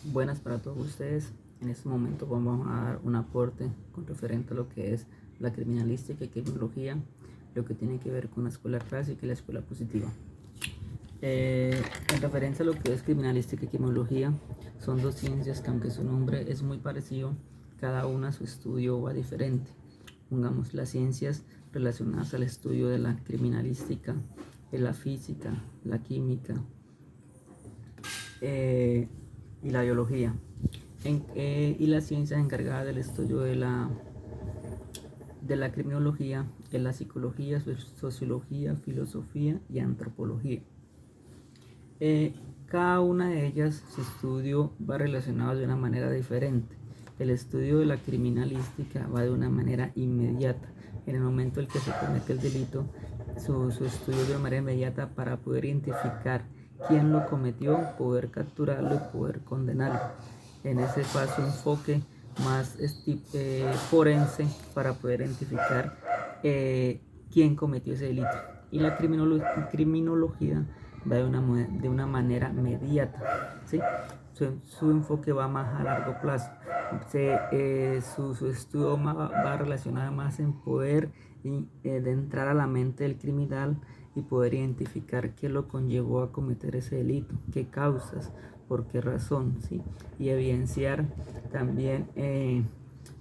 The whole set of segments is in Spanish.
Buenas para todos ustedes. En este momento vamos a dar un aporte con referente a lo que es la criminalística y criminología, lo que tiene que ver con la escuela clásica y la escuela positiva. En referencia a lo que es criminalística y criminología, son dos ciencias que aunque su nombre es muy parecido, cada una su estudio va diferente. Pongamos las ciencias relacionadas al estudio de la criminalística, de la física, la química, y la biología, y las ciencias encargadas del estudio de la criminología, en la psicología, sociología, filosofía y antropología. Cada una de ellas, su estudio va relacionado de una manera diferente. El estudio de la criminalística va de una manera inmediata. En el momento en que se comete el delito, su estudio de una manera inmediata para poder identificar quién lo cometió, poder capturarlo y poder condenarlo. En ese paso, enfoque más forense para poder identificar quién cometió ese delito. Y la criminología va de una manera inmediata, ¿sí? Su enfoque va más a largo plazo. Su estudio va relacionado más en poder de entrar a la mente del criminal y poder identificar qué lo conllevó a cometer ese delito, qué causas, por qué razón, ¿sí? Y evidenciar también,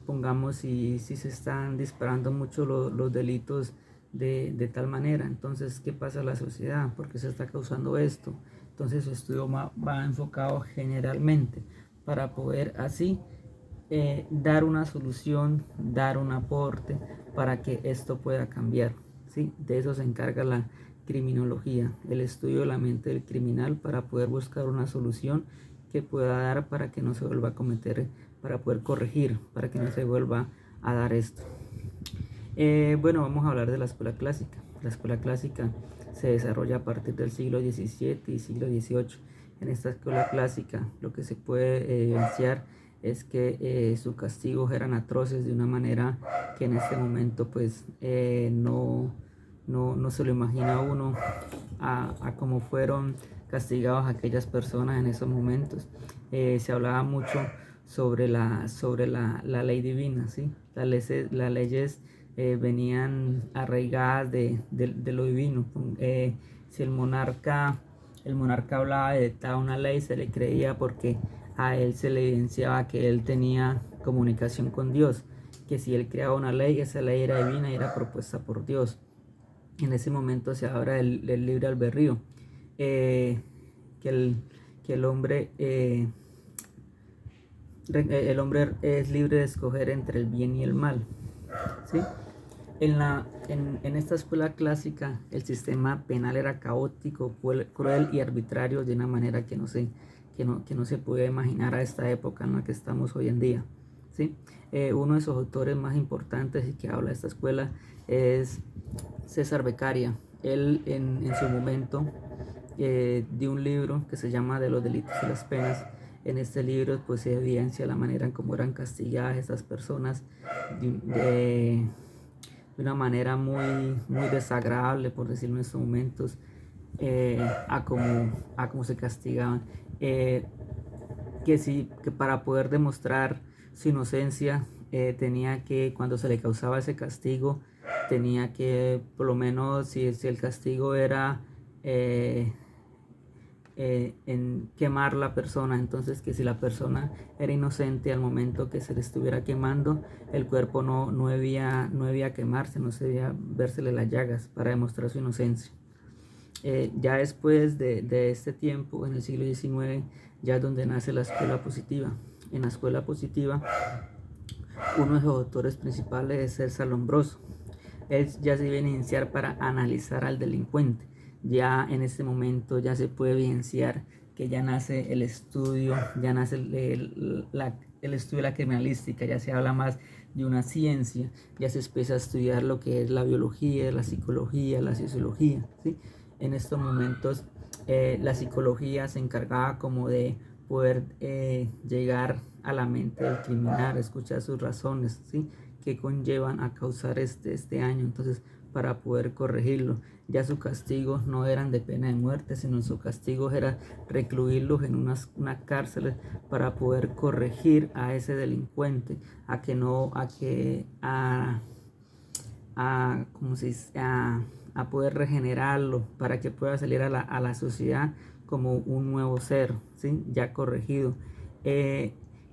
pongamos, si se están disparando mucho los delitos de tal manera, entonces, ¿qué pasa en la sociedad? ¿Por qué se está causando esto? Entonces, su estudio va enfocado generalmente para poder así dar una solución, dar un aporte para que esto pueda cambiar, ¿sí? De eso se encarga la criminología, el estudio de la mente del criminal para poder buscar una solución que pueda dar para que no se vuelva a cometer, para poder corregir, para que no se vuelva a dar esto. Bueno, vamos a hablar de la escuela clásica. La escuela clásica se desarrolla a partir del siglo XVII y siglo XVIII. En esta escuela clásica lo que se puede evidenciar es que sus castigos eran atroces de una manera que en este momento pues no se lo imagina uno a cómo fueron castigados aquellas personas en esos momentos. Se hablaba mucho sobre la ley divina, ¿sí? Las leyes venían arraigadas de lo divino. Si el monarca hablaba de dictar una ley, se le creía porque a él se le evidenciaba que él tenía comunicación con Dios, que si él creaba una ley, esa ley era divina y era propuesta por Dios. En ese momento se habla del libre albedrío, eh, que, el, que el hombre es libre de escoger entre el bien y el mal, ¿sí? En esta escuela clásica el sistema penal era caótico, cruel y arbitrario de una manera que no se puede imaginar a esta época en la que estamos hoy en día, ¿sí? Uno de sus autores más importantes y que habla de esta escuela es César Beccaria. Él en su momento dio un libro que se llama De los delitos y las penas. En este libro pues se evidencia la manera en cómo eran castigadas estas personas de una manera muy desagradable, por decirlo en estos momentos, a cómo se castigaban. Que sí, que para poder demostrar su inocencia, tenía que, cuando se le causaba ese castigo, tenía que, por lo menos, si el castigo era en quemar la persona, entonces que si la persona era inocente al momento que se le estuviera quemando, el cuerpo no debía quemarse, no se debía vérsele las llagas para demostrar su inocencia. Ya después de este tiempo, en el siglo XIX, ya es donde nace la escuela positiva. En la escuela positiva, uno de los autores principales es César Lombroso. Él ya se iba a iniciar para analizar al delincuente. Ya en este momento ya se puede evidenciar que ya nace el estudio, ya nace el estudio de la criminalística, ya se habla más de una ciencia, ya se empieza a estudiar lo que es la biología, la psicología, la sociología, ¿sí? En estos momentos la psicología se encargaba como de poder llegar a la mente del criminal, escuchar sus razones, ¿sí? Que conllevan a causar este daño. Entonces, para poder corregirlo. Ya sus castigos no eran de pena de muerte, sino su castigo era recluirlos en una cárcel para poder corregir a ese delincuente, a que no, ¿cómo se dice? A poder regenerarlo para que pueda salir a la sociedad como un nuevo ser, ¿sí? Ya corregido.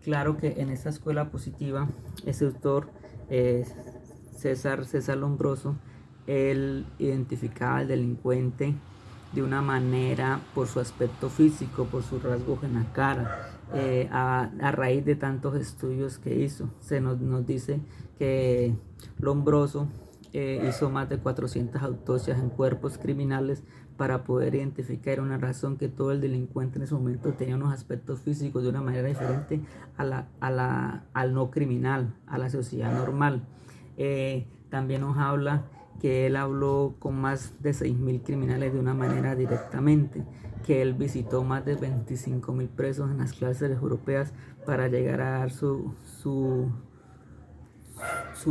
Claro que en esta escuela positiva, ese autor, César Lombroso, él identificaba al delincuente de una manera por su aspecto físico, por sus rasgos en la cara, a raíz de tantos estudios que hizo. Nos dice que Lombroso hizo más de 400 autopsias en cuerpos criminales para poder identificar una razón que todo el delincuente en ese momento tenía unos aspectos físicos de una manera diferente al no criminal, a la sociedad normal. También nos habla que él habló con más de 6.000 criminales de una manera directamente, que él visitó más de 25.000 presos en las cárceles europeas para llegar a dar su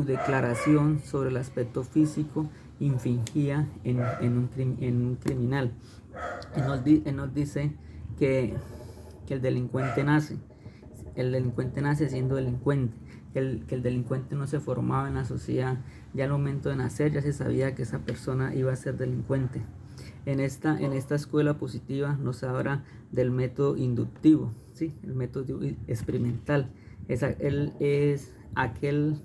declaración sobre el aspecto físico infringía en un criminal. Él nos dice que el delincuente nace. El delincuente nace siendo delincuente, que el delincuente no se formaba en la sociedad. Ya al momento de nacer ya se sabía que esa persona iba a ser delincuente. En esta escuela positiva nos habla del método inductivo, ¿sí? El método experimental. Él es aquel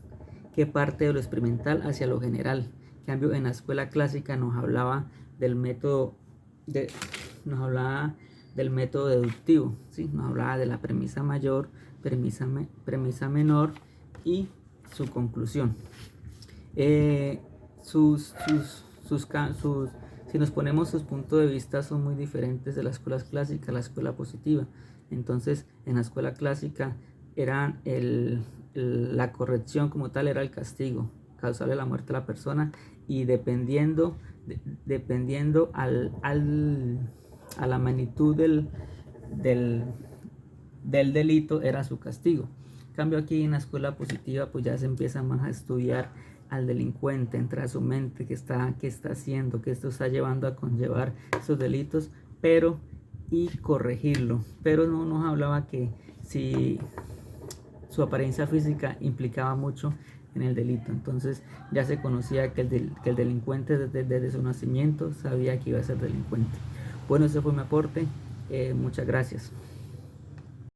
que parte de lo experimental hacia lo general. En cambio, en la escuela clásica nos hablaba del método deductivo, ¿sí? Nos hablaba de la premisa mayor, premisa menor y su conclusión. Si nos ponemos sus puntos de vista, son muy diferentes de la escuela clásica a la escuela positiva. Entonces, en la escuela clásica era la corrección como tal, era el castigo, causarle la muerte a la persona, y dependiendo a la magnitud del delito era su castigo. En cambio, aquí en la escuela positiva pues ya se empieza más a estudiar al delincuente, entra a su mente, qué está haciendo, qué esto está llevando a conllevar esos delitos, y corregirlo. Pero no nos hablaba que si su apariencia física implicaba mucho en el delito. Entonces ya se conocía que el delincuente desde su nacimiento sabía que iba a ser delincuente. Bueno, ese fue mi aporte. Muchas gracias.